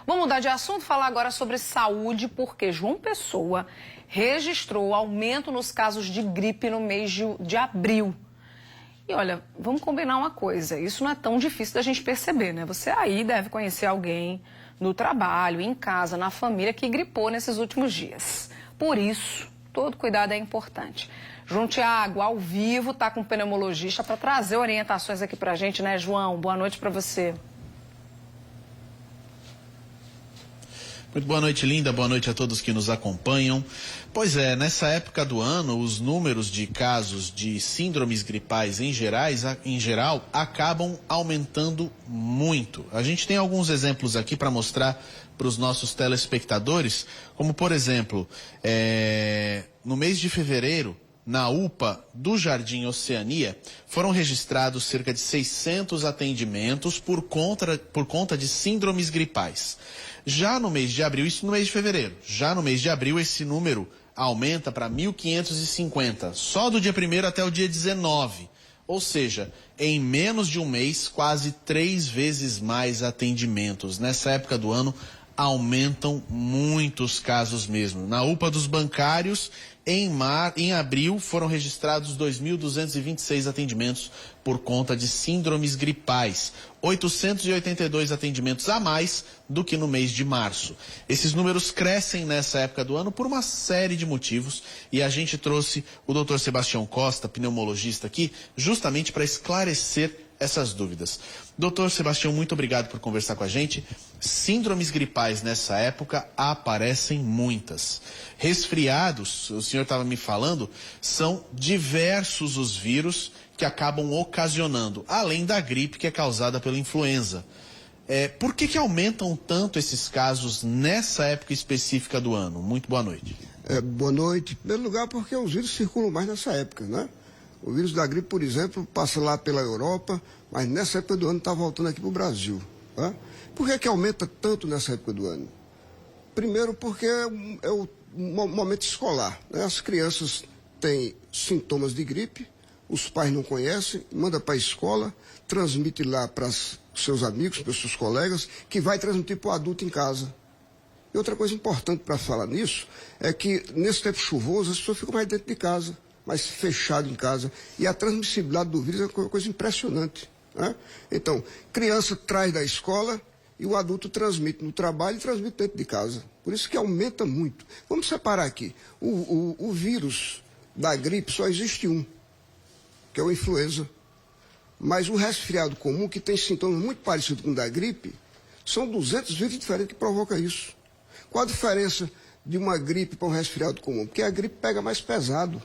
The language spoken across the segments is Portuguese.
Vamos mudar de assunto, falar agora sobre saúde, porque João Pessoa registrou aumento nos casos de gripe no mês de abril. E olha, vamos combinar uma coisa, isso não é tão difícil da gente perceber, né? Você aí deve conhecer alguém no trabalho, em casa, na família que gripou nesses últimos dias. Por isso, todo cuidado é importante. João Tiago, ao vivo, está com um pneumologista para trazer orientações aqui para a gente, né, João? Boa noite para você. Muito boa noite, Linda. Boa noite a todos que nos acompanham. Pois é, nessa época do ano, os números de casos de síndromes gripais em geral acabam aumentando muito. A gente tem alguns exemplos aqui para mostrar para os nossos telespectadores, como por exemplo, no mês de fevereiro, na UPA do Jardim Oceania, foram registrados cerca de 600 atendimentos por conta de síndromes gripais. Já no mês de abril, isso no mês de fevereiro, já no mês de abril esse número aumenta para 1.550, só do dia 1º até o dia 19. Ou seja, em menos de um mês, quase 3 vezes mais atendimentos. Nessa época do ano, aumentam muitos casos mesmo. Na UPA dos bancários, em abril, foram registrados 2.226 atendimentos por conta de síndromes gripais. 882 atendimentos a mais do que no mês de março. Esses números crescem nessa época do ano por uma série de motivos e a gente trouxe o Dr. Sebastião Costa, pneumologista aqui, justamente para esclarecer essas dúvidas. Doutor Sebastião, muito obrigado por conversar com a gente. Síndromes gripais nessa época aparecem muitas. Resfriados, o senhor estava me falando, são diversos os vírus que acabam ocasionando, além da gripe que é causada pela influenza. Por que aumentam tanto esses casos nessa época específica do ano? Muito boa noite. Boa noite. Em primeiro lugar, porque os vírus circulam mais nessa época, né? O vírus da gripe, por exemplo, passa lá pela Europa, mas nessa época do ano está voltando aqui para o Brasil. Tá? Por que aumenta tanto nessa época do ano? Primeiro porque é o momento escolar, né? As crianças têm sintomas de gripe, os pais não conhecem, manda para a escola, transmite lá para os seus amigos, para os seus colegas, que vai transmitir para o adulto em casa. E outra coisa importante para falar nisso é que nesse tempo chuvoso as pessoas ficam mais dentro de casa, mais fechado em casa. E a transmissibilidade do vírus é uma coisa impressionante, né? Então, criança traz da escola e o adulto transmite no trabalho e transmite dentro de casa. Por isso que aumenta muito. Vamos separar aqui. O vírus da gripe só existe um, que é o influenza. Mas o resfriado comum, que tem sintomas muito parecidos com o da gripe, são 200 vírus diferentes que provocam isso. Qual a diferença de uma gripe para um resfriado comum? Porque a gripe pega mais pesado.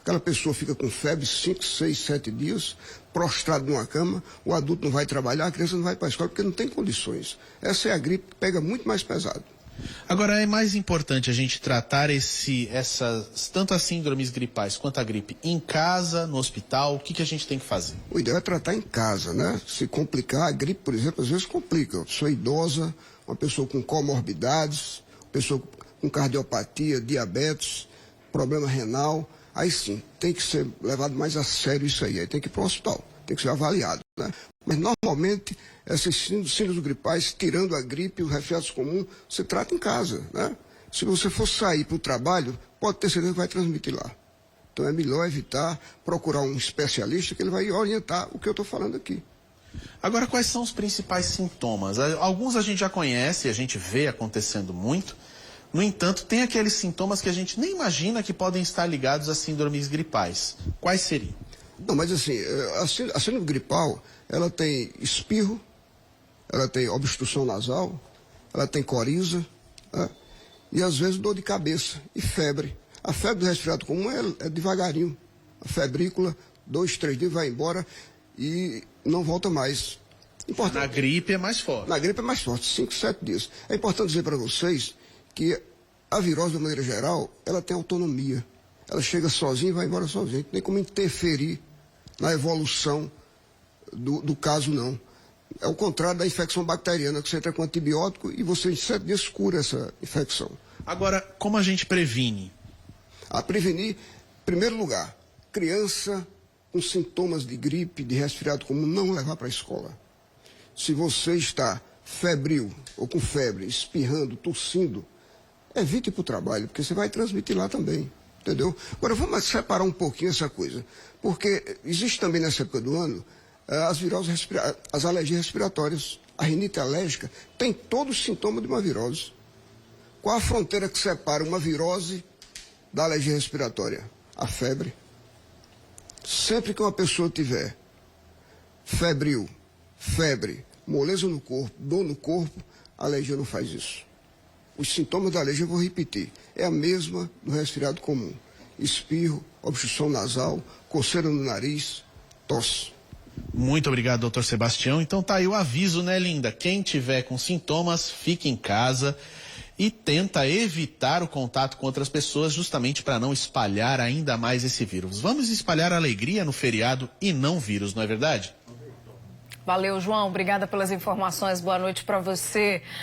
Aquela pessoa fica com febre 5, 6, 7 dias, prostrado numa cama, o adulto não vai trabalhar, a criança não vai para a escola porque não tem condições. Essa é a gripe que pega muito mais pesado. Agora, é mais importante a gente tratar tanto as síndromes gripais quanto a gripe em casa, no hospital, o que a gente tem que fazer? O ideal é tratar em casa, né? Se complicar, a gripe, por exemplo, às vezes complica. Uma pessoa idosa, uma pessoa com comorbidades, uma pessoa com cardiopatia, diabetes, problema renal. Aí sim, tem que ser levado mais a sério isso aí tem que ir para o hospital, tem que ser avaliado, né? Mas normalmente, essas síndromes gripais, tirando a gripe e os resfriados comuns, você trata em casa, né? Se você for sair para o trabalho, pode ter certeza que vai transmitir lá. Então é melhor evitar, procurar um especialista que ele vai orientar o que eu estou falando aqui. Agora, quais são os principais sintomas? Alguns a gente já conhece, a gente vê acontecendo muito. No entanto, tem aqueles sintomas que a gente nem imagina que podem estar ligados a síndromes gripais. Quais seriam? Não, mas assim, a síndrome gripal, ela tem espirro, ela tem obstrução nasal, ela tem coriza, né? E às vezes dor de cabeça e febre. A febre do resfriado comum é devagarinho. A febrícula, 2, 3 dias vai embora e não volta mais. Na gripe é mais forte. Na gripe é mais forte, 5, 7 dias. É importante dizer para vocês que a virose, de maneira geral, ela tem autonomia. Ela chega sozinha e vai embora sozinha. Não tem como interferir na evolução do caso, não. É o contrário da infecção bacteriana, que você entra com antibiótico e você em 7 dias cura essa infecção. Agora, como a gente previne? A prevenir, em primeiro lugar, criança com sintomas de gripe, de resfriado comum, não levar para a escola. Se você está febril ou com febre, espirrando, tossindo, evite ir para o trabalho, porque você vai transmitir lá também, entendeu? Agora, vamos separar um pouquinho essa coisa, porque existe também nessa época do ano as viroses, as alergias respiratórias. A rinite alérgica tem todos os sintomas de uma virose. Qual a fronteira que separa uma virose da alergia respiratória? A febre. Sempre que uma pessoa tiver febril, febre, moleza no corpo, dor no corpo, a alergia não faz isso. Os sintomas da alergia, eu vou repetir, é a mesma do resfriado comum. Espirro, obstrução nasal, coceira no nariz, tosse. Muito obrigado, doutor Sebastião. Então tá aí o aviso, né, Linda? Quem tiver com sintomas, fique em casa e tenta evitar o contato com outras pessoas justamente para não espalhar ainda mais esse vírus. Vamos espalhar alegria no feriado e não vírus, não é verdade? Valeu, João. Obrigada pelas informações. Boa noite para você.